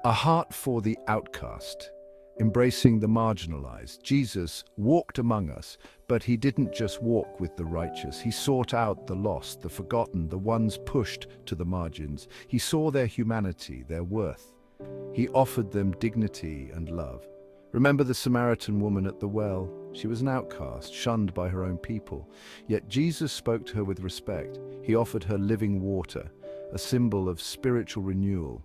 A heart for the outcast, embracing the marginalized. Jesus walked among us, but he didn't just walk with the righteous. He sought out the lost, the forgotten, the ones pushed to the margins. He saw their humanity, their worth. He offered them dignity and love. Remember the Samaritan woman at the well? She was an outcast, shunned by her own people. Yet Jesus spoke to her with respect. He offered her living water, a symbol of spiritual renewal.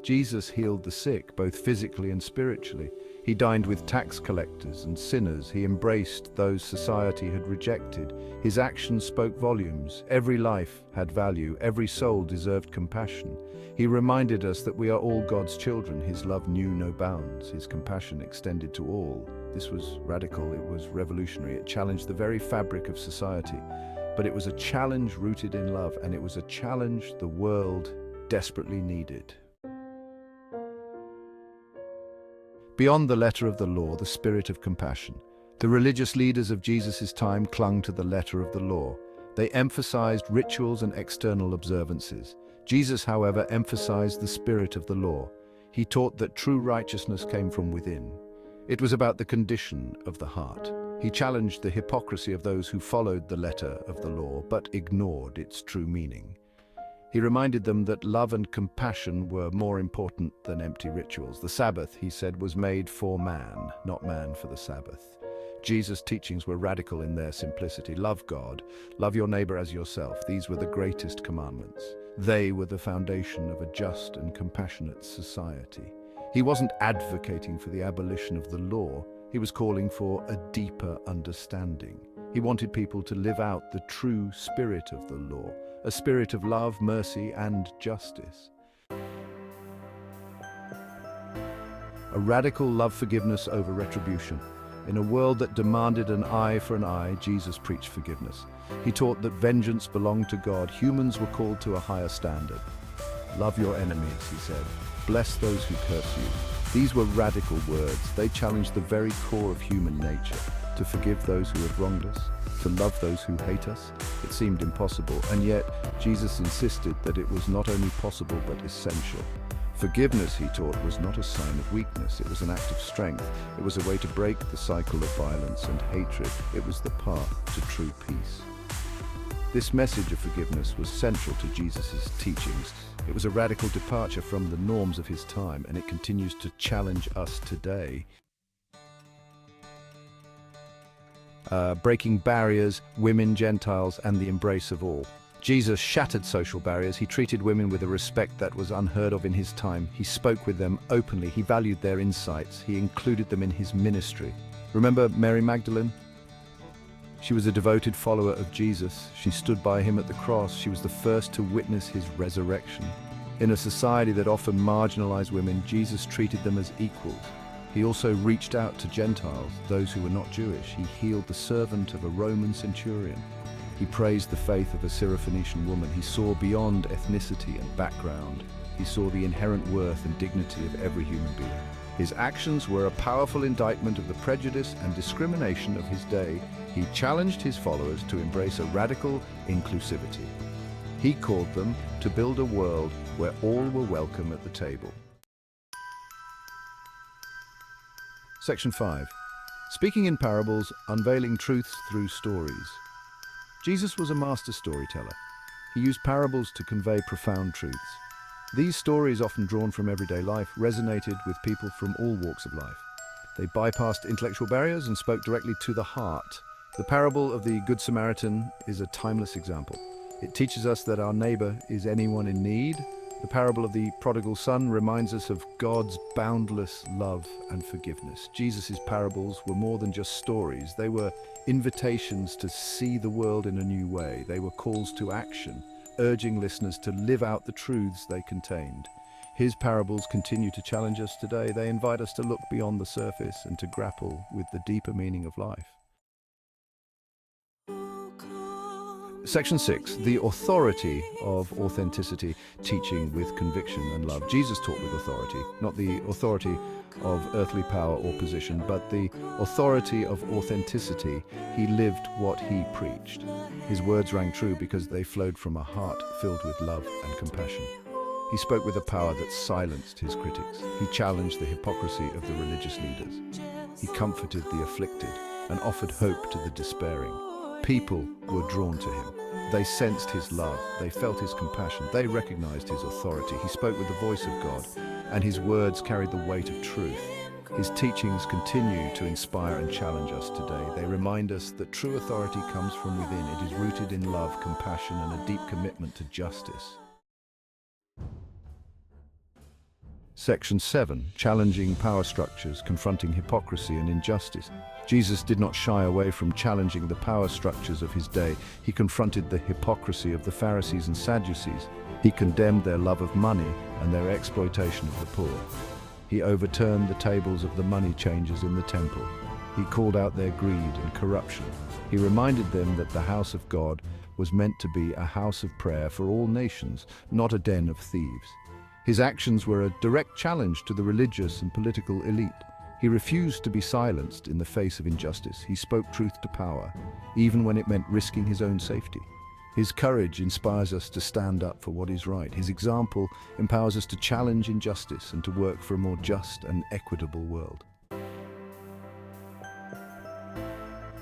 Jesus healed the sick, both physically and spiritually. He dined with tax collectors and sinners. He embraced those society had rejected. His actions spoke volumes. Every life had value. Every soul deserved compassion. He reminded us that we are all God's children. His love knew no bounds. His compassion extended to all. This was radical. It was revolutionary. It challenged the very fabric of society. But it was a challenge rooted in love, and it was a challenge the world desperately needed. Beyond the letter of the law, the spirit of compassion. The religious leaders of Jesus' time clung to the letter of the law. They emphasized rituals and external observances. Jesus, however, emphasized the spirit of the law. He taught that true righteousness came from within. It was about the condition of the heart. He challenged the hypocrisy of those who followed the letter of the law but ignored its true meaning. He reminded them that love and compassion were more important than empty rituals. The Sabbath, he said, was made for man, not man for the Sabbath. Jesus' teachings were radical in their simplicity. Love God, love your neighbor as yourself. These were the greatest commandments. They were the foundation of a just and compassionate society. He wasn't advocating for the abolition of the law. He was calling for a deeper understanding. He wanted people to live out the true spirit of the law, a spirit of love, mercy, and justice. A radical love forgiveness over retribution. In a world that demanded an eye for an eye, Jesus preached forgiveness. He taught that vengeance belonged to God. Humans were called to a higher standard. Love your enemies, he said. Bless those who curse you. These were radical words. They challenged the very core of human nature. To forgive those who have wronged us, to love those who hate us. It seemed impossible, and yet Jesus insisted that it was not only possible but essential. Forgiveness, he taught, was not a sign of weakness. It was an act of strength. It was a way to break the cycle of violence and hatred. It was the path to true peace. This message of forgiveness was central to Jesus' teachings. It was a radical departure from the norms of his time, and it continues to challenge us today. Breaking barriers, women, Gentiles, and the embrace of all. Jesus shattered social barriers. He treated women with a respect that was unheard of in his time. He spoke with them openly. He valued their insights. He included them in his ministry. Remember Mary Magdalene? She was a devoted follower of Jesus. She stood by him at the cross. She was the first to witness his resurrection. In a society that often marginalized women, Jesus treated them as equals. He also reached out to Gentiles, those who were not Jewish. He healed the servant of a Roman centurion. He praised the faith of a Syrophoenician woman. He saw beyond ethnicity and background. He saw the inherent worth and dignity of every human being. His actions were a powerful indictment of the prejudice and discrimination of his day. He challenged his followers to embrace a radical inclusivity. He called them to build a world where all were welcome at the table. Section 5. Speaking in parables, unveiling truths through stories. Jesus was a master storyteller. He used parables to convey profound truths. These stories, often drawn from everyday life, resonated with people from all walks of life. They bypassed intellectual barriers and spoke directly to the heart. The parable of the Good Samaritan is a timeless example. It teaches us that our neighbor is anyone in need. The parable of the prodigal son reminds us of God's boundless love and forgiveness. Jesus' parables were more than just stories. They were invitations to see the world in a new way. They were calls to action, urging listeners to live out the truths they contained. His parables continue to challenge us today. They invite us to look beyond the surface and to grapple with the deeper meaning of life. Section 6. The authority of authenticity, teaching with conviction and love. Jesus taught with authority, not the authority of earthly power or position, but the authority of authenticity. He lived what he preached. His words rang true because they flowed from a heart filled with love and compassion. He spoke with a power that silenced his critics. He challenged the hypocrisy of the religious leaders. He comforted the afflicted and offered hope to the despairing. People were drawn to him. They sensed his love, they felt his compassion, they recognized his authority. He spoke with the voice of God, and his words carried the weight of truth. His teachings continue to inspire and challenge us today. They remind us that true authority comes from within. It is rooted in love, compassion, and a deep commitment to justice. Section 7. Challenging power structures, confronting hypocrisy and injustice. Jesus did not shy away from challenging the power structures of his day. He confronted the hypocrisy of the Pharisees and Sadducees. He condemned their love of money and their exploitation of the poor. He overturned the tables of the money changers in the temple. He called out their greed and corruption. He reminded them that the house of God was meant to be a house of prayer for all nations, not a den of thieves. His actions were a direct challenge to the religious and political elite. He refused to be silenced in the face of injustice. He spoke truth to power, even when it meant risking his own safety. His courage inspires us to stand up for what is right. His example empowers us to challenge injustice and to work for a more just and equitable world.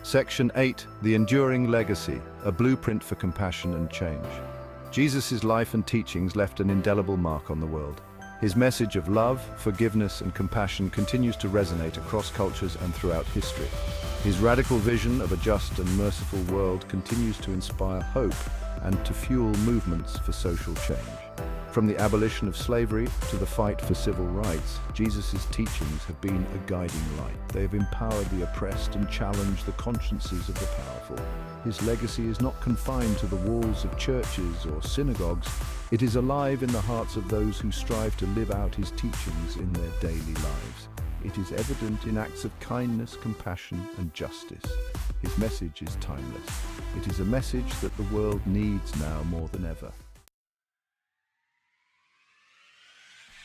Section 8. The enduring legacy, a blueprint for compassion and change. Jesus' life and teachings left an indelible mark on the world. His message of love, forgiveness, and compassion continues to resonate across cultures and throughout history. His radical vision of a just and merciful world continues to inspire hope and to fuel movements for social change. From the abolition of slavery to the fight for civil rights, Jesus' teachings have been a guiding light. They have empowered the oppressed and challenged the consciences of the powerful. His legacy is not confined to the walls of churches or synagogues. It is alive in the hearts of those who strive to live out his teachings in their daily lives. It is evident in acts of kindness, compassion, and justice. His message is timeless. It is a message that the world needs now more than ever.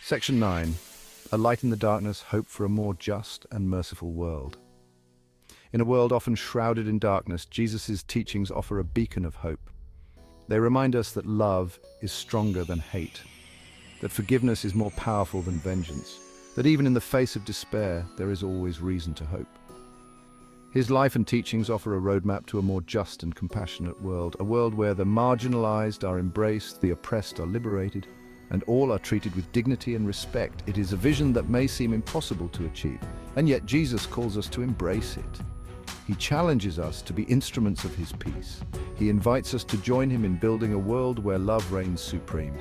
Section 9. A light in the darkness, hope for a more just and merciful world. In a world often shrouded in darkness, Jesus' teachings offer a beacon of hope. They remind us that love is stronger than hate, that forgiveness is more powerful than vengeance, that even in the face of despair, there is always reason to hope. His life and teachings offer a roadmap to a more just and compassionate world, a world where the marginalized are embraced, the oppressed are liberated, and all are treated with dignity and respect. It is a vision that may seem impossible to achieve, and yet Jesus calls us to embrace it. He challenges us to be instruments of his peace. He invites us to join him in building a world where love reigns supreme.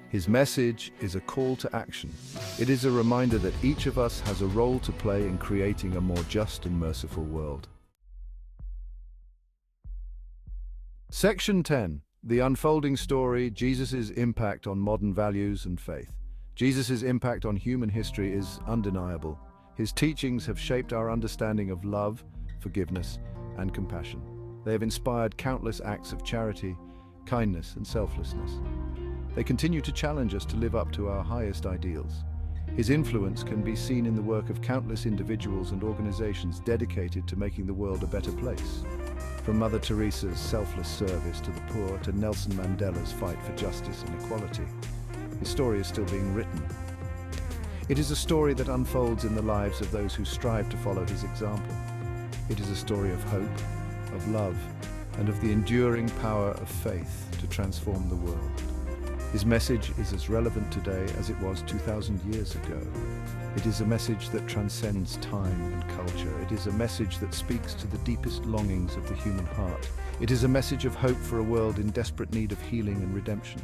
His message is a call to action. It is a reminder that each of us has a role to play in creating a more just and merciful world. Section 10. The unfolding story, Jesus' impact on modern values and faith. Jesus' impact on human history is undeniable. His teachings have shaped our understanding of love, forgiveness, and compassion. They have inspired countless acts of charity, kindness, and selflessness. They continue to challenge us to live up to our highest ideals. His influence can be seen in the work of countless individuals and organizations dedicated to making the world a better place. From Mother Teresa's selfless service to the poor to Nelson Mandela's fight for justice and equality, his story is still being written. It is a story that unfolds in the lives of those who strive to follow his example. It is a story of hope, of love, and of the enduring power of faith to transform the world. His message is as relevant today as it was 2,000 years ago. It is a message that transcends time and culture. It is a message that speaks to the deepest longings of the human heart. It is a message of hope for a world in desperate need of healing and redemption.